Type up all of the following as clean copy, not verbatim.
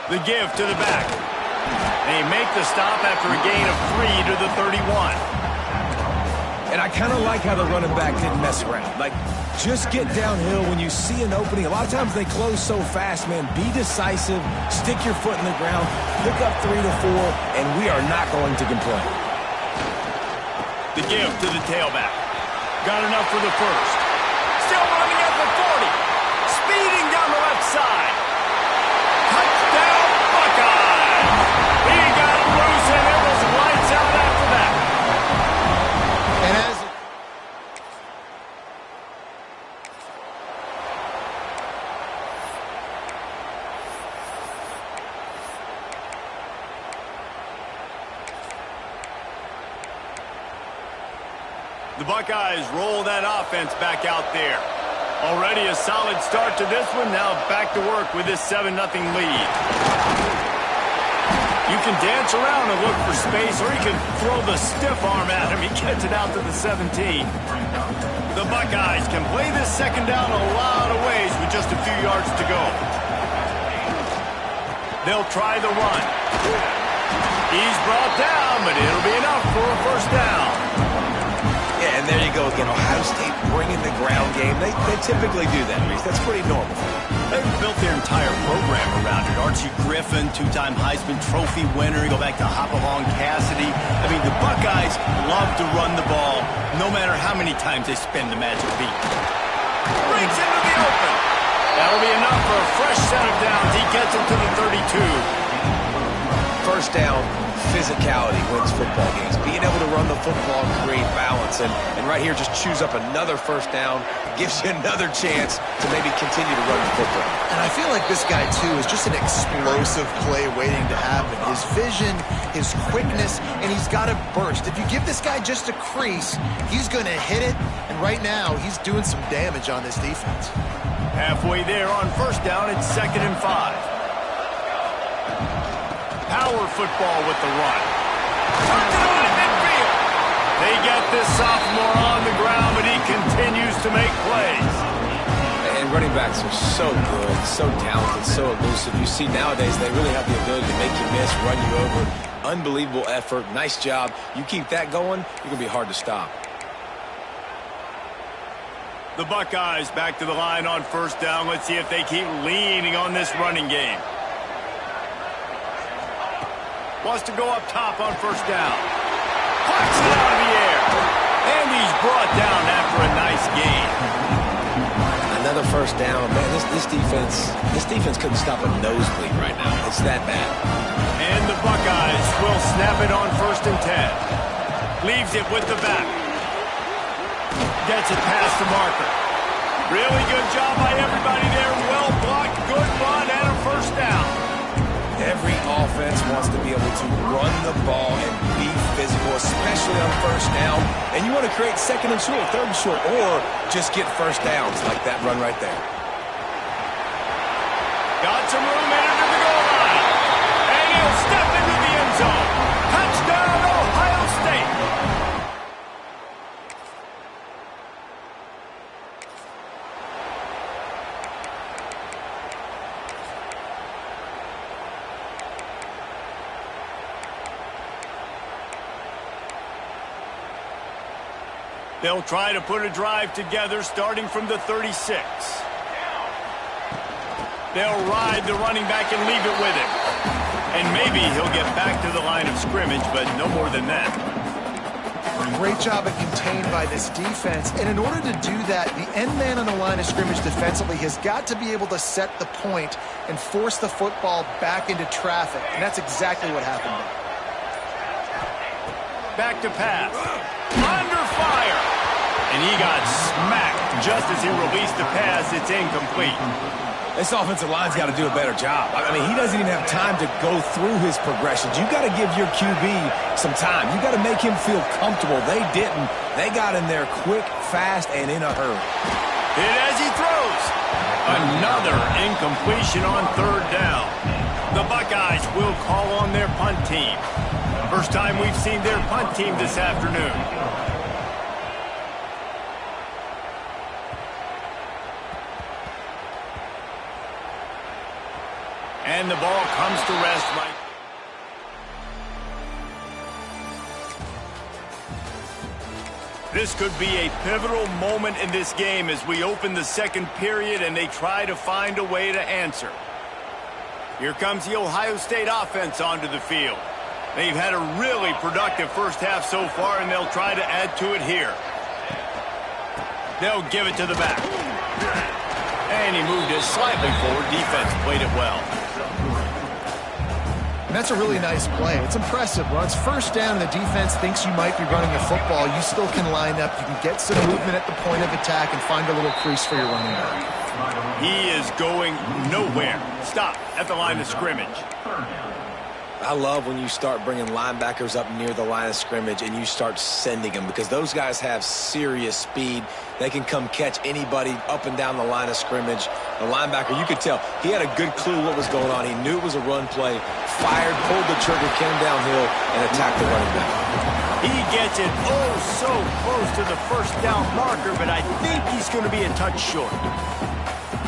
The give to the back. They make the stop after a gain of 3 to the 31. And I kind of like how the running back didn't mess around. Like, just get downhill when you see an opening. A lot of times they close so fast, man. Be decisive, stick your foot in the ground, pick up 3 to 4, and we are not going to complain. The give to the tailback. Got enough for the first. Still running at the 40. Speeding down the left side. Touchdown, Buckeyes! He got loose, and it was lights out after that. And as the Buckeyes roll that offense back out there. Already a solid start to this one. Now back to work with this 7-0 lead. You can dance around and look for space, or you can throw the stiff arm at him. He gets it out to the 17. The Buckeyes can play this second down a lot of ways with just a few yards to go. They'll try the run. He's brought down, but it'll be enough for a first down. Yeah, and there you go again. Ohio State bringing the ground game. They typically do that, Reese. That's pretty normal. They've built their entire program around it. Archie Griffin, two-time Heisman Trophy winner. You go back to Hopalong Cassidy. I mean, the Buckeyes love to run the ball, no matter how many times they spin the magic beat. Breaks into the open. That'll be enough for a fresh set of downs. He gets him to the 32. First down, physicality wins football games. Being able to run the football and create balance. And right here, just choose up another first down. Gives you another chance to maybe continue to run the football. And I feel like this guy, too, is just an explosive play waiting to happen. His vision, his quickness, and he's got a burst. If you give this guy just a crease, he's going to hit it. And right now, he's doing some damage on this defense. Halfway there on first down, it's 2nd and 5. Power football with the run. Touchdown midfield. They get this sophomore on the ground, but he continues to make plays. And running backs are so good, so talented, so elusive. You see nowadays they really have the ability to make you miss, run you over. Unbelievable effort. Nice job. You keep that going, you're going to be hard to stop. The Buckeyes back to the line on first down. Let's see if they keep leaning on this running game. Wants to go up top on first down. Pucks it out of the air. And he's brought down after a nice gain. Another first down. Man, this defense couldn't stop a nosebleed right now. It's that bad. And the Buckeyes will snap it on 1st and 10. Leaves it with the back. Gets it past the marker. Really good job by everybody there. Well blocked, good run, and a first down. Every offense wants to be able to run the ball and be physical, especially on first down. And you want to create 2nd and short, 3rd and short, or just get first downs like that run right there. Got some room in under the goal line. And he'll step into the end zone. Touchdown, Ohio State. They'll try to put a drive together starting from the 36. They'll ride the running back and leave it with him. And maybe he'll get back to the line of scrimmage, but no more than that. Great job at contained by this defense. And in order to do that, the end man on the line of scrimmage defensively has got to be able to set the point and force the football back into traffic. And that's exactly what happened there. Back to pass. Under fire. And he got smacked just as he released the pass. It's incomplete. This offensive line's got to do a better job. I mean, he doesn't even have time to go through his progressions. You got to give your QB some time. You got to make him feel comfortable. They didn't. They got in there quick, fast, and in a hurry. Hit as he throws. Another incompletion on 3rd down. The Buckeyes will call on their punt team. First time we've seen their punt team this afternoon. And the ball comes to rest right. This could be a pivotal moment in this game as we open the second period and they try to find a way to answer. Here comes the Ohio State offense onto the field. They've had a really productive first half so far, and they'll try to add to it here. They'll give it to the back. And he moved it slightly forward. Defense played it well. And that's a really nice play. It's impressive. When it's first down and the defense thinks you might be running the football, you still can line up. You can get some movement at the point of attack and find a little crease for your running back. He is going nowhere. Stop at the line of scrimmage. I love when you start bringing linebackers up near the line of scrimmage and you start sending them, because those guys have serious speed. They can come catch anybody up and down the line of scrimmage. The linebacker, you could tell, he had a good clue what was going on. He knew it was a run play, fired, pulled the trigger, came downhill, and attacked the running back. He gets it so close to the first down marker, but I think he's going to be a touch short.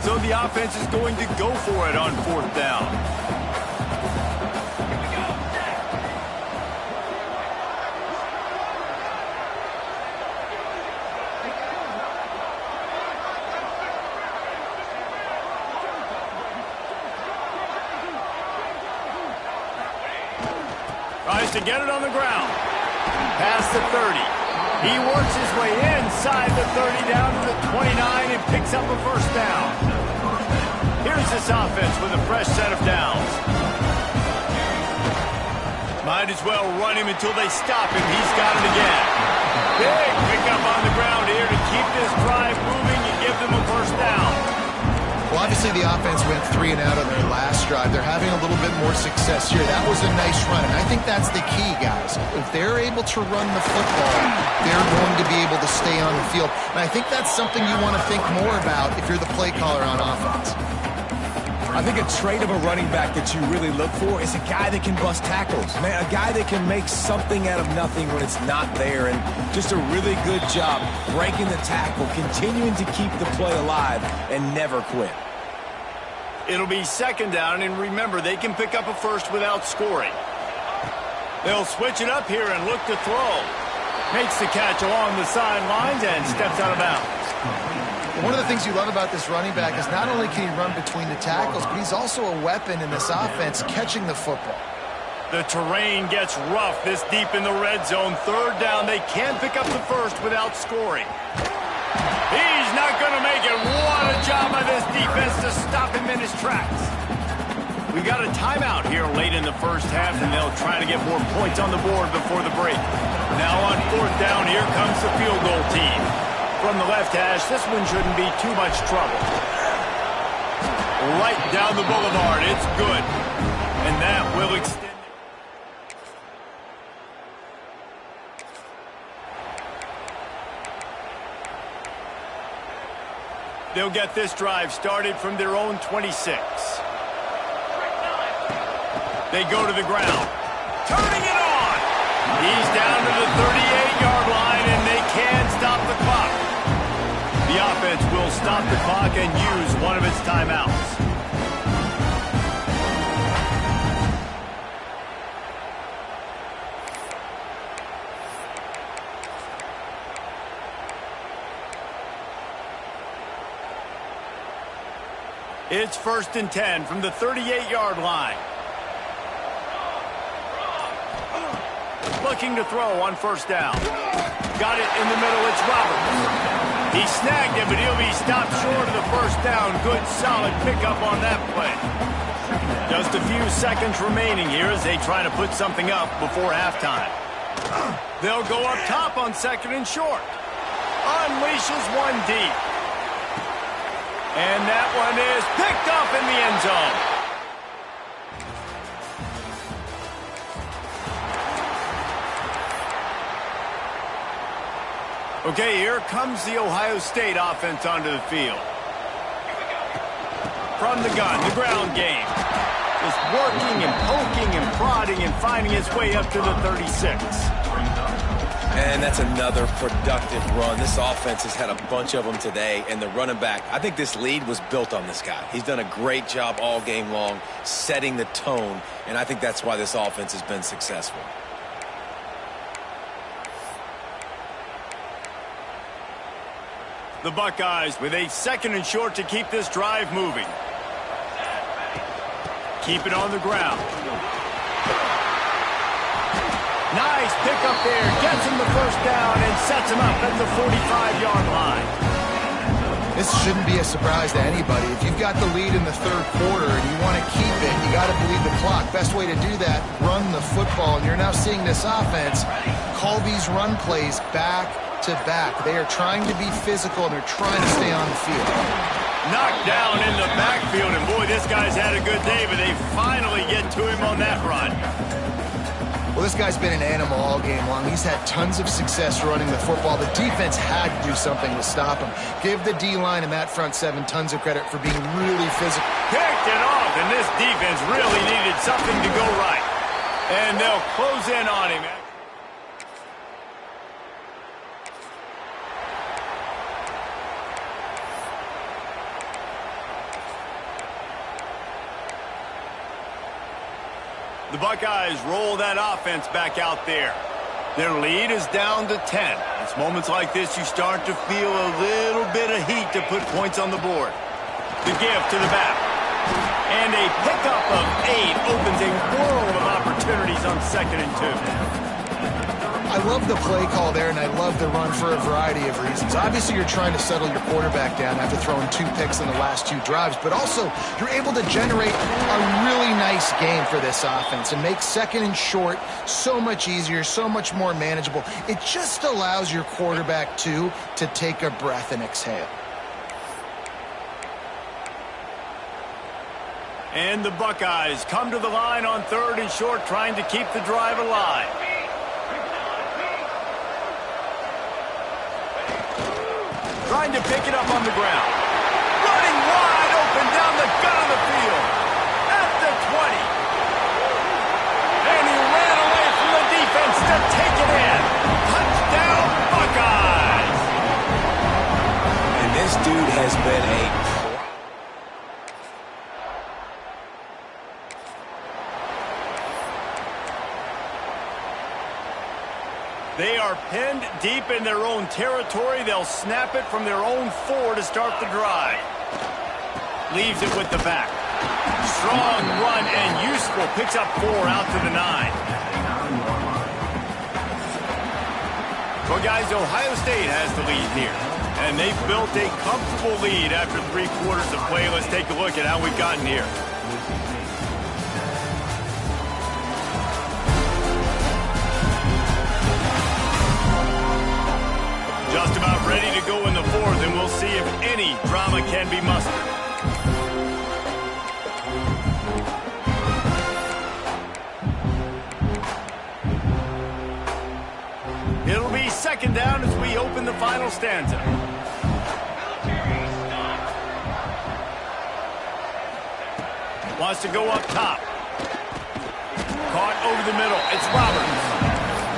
So the offense is going to go for it on fourth down. Tries to get it on the ground. Past the 30. He works his way inside the 30 down to the 29 and picks up a first down. Here's this offense with a fresh set of downs. Might as well run him until they stop him. He's got it again. Big pickup on the ground here to keep this drive moving and give them a first down. Well, obviously the offense went 3 and out on their last drive. They're having a little bit more success here. That was a nice run, and I think that's the key, guys. If they're able to run the football, they're going to be able to stay on the field. And I think that's something you want to think more about if you're the play caller on offense. I think a trait of a running back that you really look for is a guy that can bust tackles. Man, a guy that can make something out of nothing when it's not there, and just a really good job breaking the tackle, continuing to keep the play alive, and never quit. It'll be second down, and remember, they can pick up a first without scoring. They'll switch it up here and look to throw. Makes the catch along the sidelines and steps out of bounds. One of the things you love about this running back is not only can he run between the tackles, but he's also a weapon in this offense catching the football. The terrain gets rough this deep in the red zone. Third down, they can't pick up the first without scoring. He's not going to make it. What a job by this defense to stop him in his tracks. We got a timeout here late in the first half, and they'll try to get more points on the board before the break. Now on fourth down, here comes the field goal team. From the left hash, this one shouldn't be too much trouble. Right down the boulevard, it's good. And that will extend. They'll get this drive started from their own 26. They go to the ground. Turning it on! He's down to the 38-yard line, and they can stop the clock. The offense will stop the clock and use one of its timeouts. It's 1st and 10 from the 38-yard line. Looking to throw on first down. Got it in the middle, it's Roberts. He snagged it, but he'll be stopped short of the first down. Good, solid pickup on that play. Just a few seconds remaining here as they try to put something up before halftime. They'll go up top on 2nd and short. Unleashes one deep. And that one is picked up in the end zone. Okay, here comes the Ohio State offense onto the field. From the gun, the ground game. Just working and poking and prodding and finding its way up to the 36. And that's another productive run. This offense has had a bunch of them today, and the running back, I think this lead was built on this guy. He's done a great job all game long setting the tone, and I think that's why this offense has been successful. The Buckeyes with a 2nd and short to keep this drive moving. Keep it on the ground. Nice pick up there. Gets him the first down and sets him up at the 45-yard line. This shouldn't be a surprise to anybody. If you've got the lead in the 3rd quarter and you want to keep it, you got to bleed the clock. Best way to do that, run the football. And you're now seeing this offense call these run plays back to back. They are trying to be physical, and they're trying to stay on the field. Knocked down in the backfield, and boy, this guy's had a good day, but they finally get to him on that run. Well, this guy's been an animal all game long. He's had tons of success running the football. The defense had to do something to stop him. Give the D-line and that front 7 tons of credit for being really physical. Picked it off, and this defense really needed something to go right. And they'll close in on him. The Buckeyes roll that offense back out there. Their lead is down to 10. It's moments like this you start to feel a little bit of heat to put points on the board. The give to the back. And a pickup of 8 opens a world of opportunities on 2nd and 2. I love the play call there, and I love the run for a variety of reasons. Obviously, you're trying to settle your quarterback down after throwing 2 picks in the last 2 drives, but also you're able to generate a really nice game for this offense and make 2nd and short so much easier, so much more manageable. It just allows your quarterback, too, to take a breath and exhale. And the Buckeyes come to the line on 3rd and short, trying to keep the drive alive. Trying to pick it up on the ground. Running wide open down the gut of the field. At the 20. And he ran away from the defense to take it in. Touchdown, Buckeyes. And this dude has been a... They are pinned deep in their own territory. They'll snap it from their own 4 to start the drive. Leaves it with the back. Strong run and useful. Picks up 4 out to the 9. Well, guys, Ohio State has the lead here. And they've built a comfortable lead after 3 quarters of play. Let's take a look at how we've gotten here. Just about ready to go in the 4th, and we'll see if any drama can be mustered. It'll be 2nd down as we open the final stanza. Wants to go up top. Caught over the middle. It's Roberts.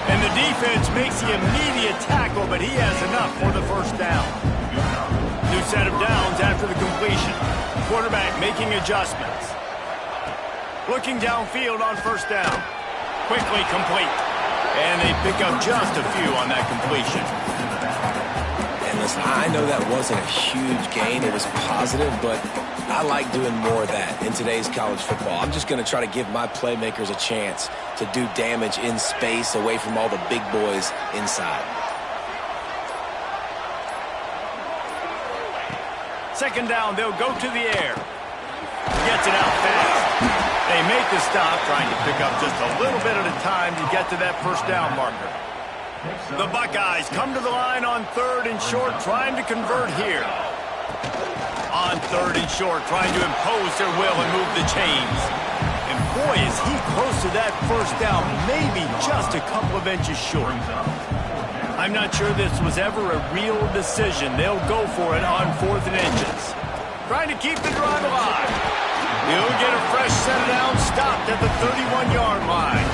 And the defense makes the immediate tackle, but he has enough for the first down. New set of downs after the completion. Quarterback making adjustments. Looking downfield on 1st down. Quickly complete. And they pick up just a few on that completion. And listen, I know that wasn't a huge gain. It was positive, but I like doing more of that in today's college football. I'm just going to try to give my playmakers a chance to do damage in space away from all the big boys inside. 2nd down, they'll go to the air. Gets it out fast. They make the stop, trying to pick up just a little bit at a time to get to that 1st down marker. The Buckeyes come to the line on 3rd and short, trying to convert here. On 3rd and short, trying to impose their will and move the chains. And boy, is he close to that 1st down, maybe just a couple of inches short. I'm not sure this was ever a real decision. They'll go for it on 4th and inches. Trying to keep the drive alive. He'll get a fresh set of downs, stopped at the 31-yard line.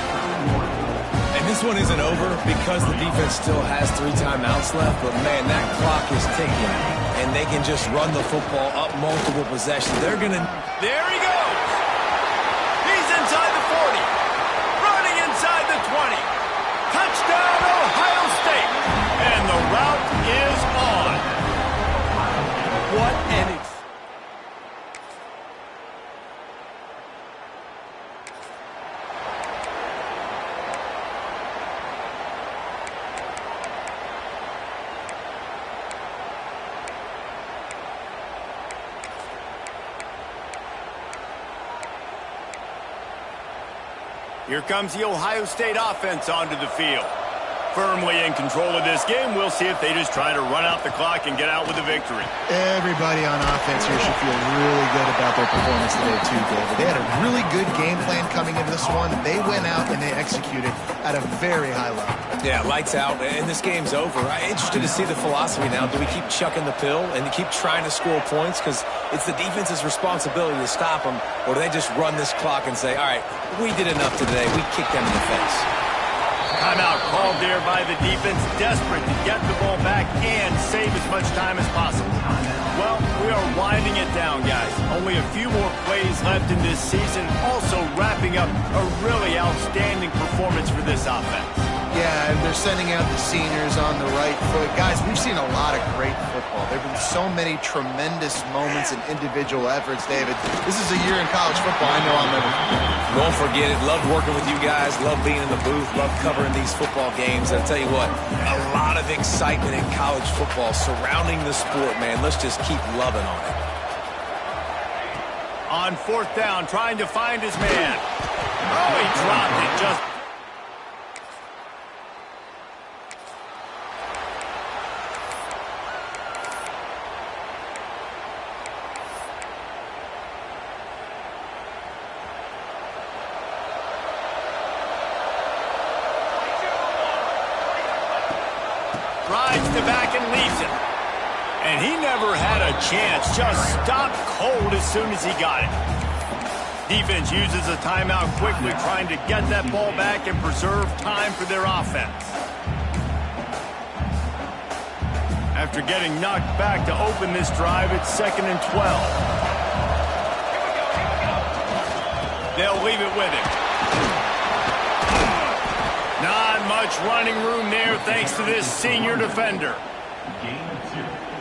And And this one isn't over because the defense still has 3 timeouts left, but man, that clock is ticking, and they can just run the football up multiple possessions. They're going to... There he goes. He's inside the 40. Running inside the 20. Touchdown, Ohio State. And the route is on. What an... Here comes the Ohio State offense onto the field. Firmly in control of this game. We'll see if they just try to run out the clock and get out with a victory. Everybody on offense here should feel really good about their performance today too, David. They had a really good game plan coming into this one. They went out and they executed at a very high level. Yeah, lights out, and this game's over. I'm interested to see the philosophy now. Do we keep chucking the pill and keep trying to score points because it's the defense's responsibility to stop them, or do they just run this clock and say, all right, we did enough today. We kicked them in the face. Timeout called there by the defense, desperate to get the ball back and save as much time as possible. Well, we are winding it down, guys. Only a few more plays left in this season, also wrapping up a really outstanding performance for this offense. Yeah, and they're sending out the seniors on the right foot. Guys, we've seen a lot of great football. There have been so many tremendous moments and individual efforts, David. This is a year in college football I know I'll never forget. Won't forget it. Loved working with you guys. Loved being in the booth. Loved covering these football games. I'll tell you what, a lot of excitement in college football surrounding the sport, man. Let's just keep loving on it. On 4th down, trying to find his man. Oh, he dropped it just... Rides the back and leaves it. And he never had a chance. Just stopped cold as soon as he got it. Defense uses a timeout quickly, trying to get that ball back and preserve time for their offense. After getting knocked back to open this drive, it's 2nd and 12. They'll leave it with him. Not much running room there thanks to this senior defender.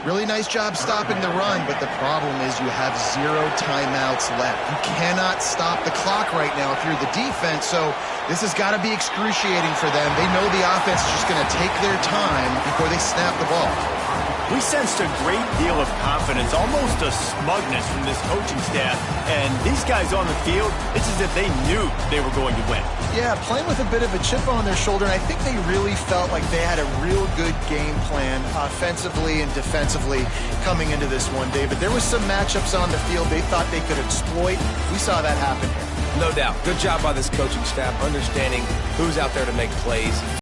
Really nice job stopping the run, but the problem is you have 0 timeouts left. You cannot stop the clock right now if you're the defense, so this has got to be excruciating for them. They know the offense is just going to take their time before they snap the ball. We sensed a great deal of confidence, almost a smugness from this coaching staff. And these guys on the field, it's as if they knew they were going to win. Yeah, playing with a bit of a chip on their shoulder, and I think they really felt like they had a real good game plan offensively and defensively coming into this one, David. There was some matchups on the field they thought they could exploit. We saw that happen here. No doubt. Good job by this coaching staff understanding who's out there to make plays.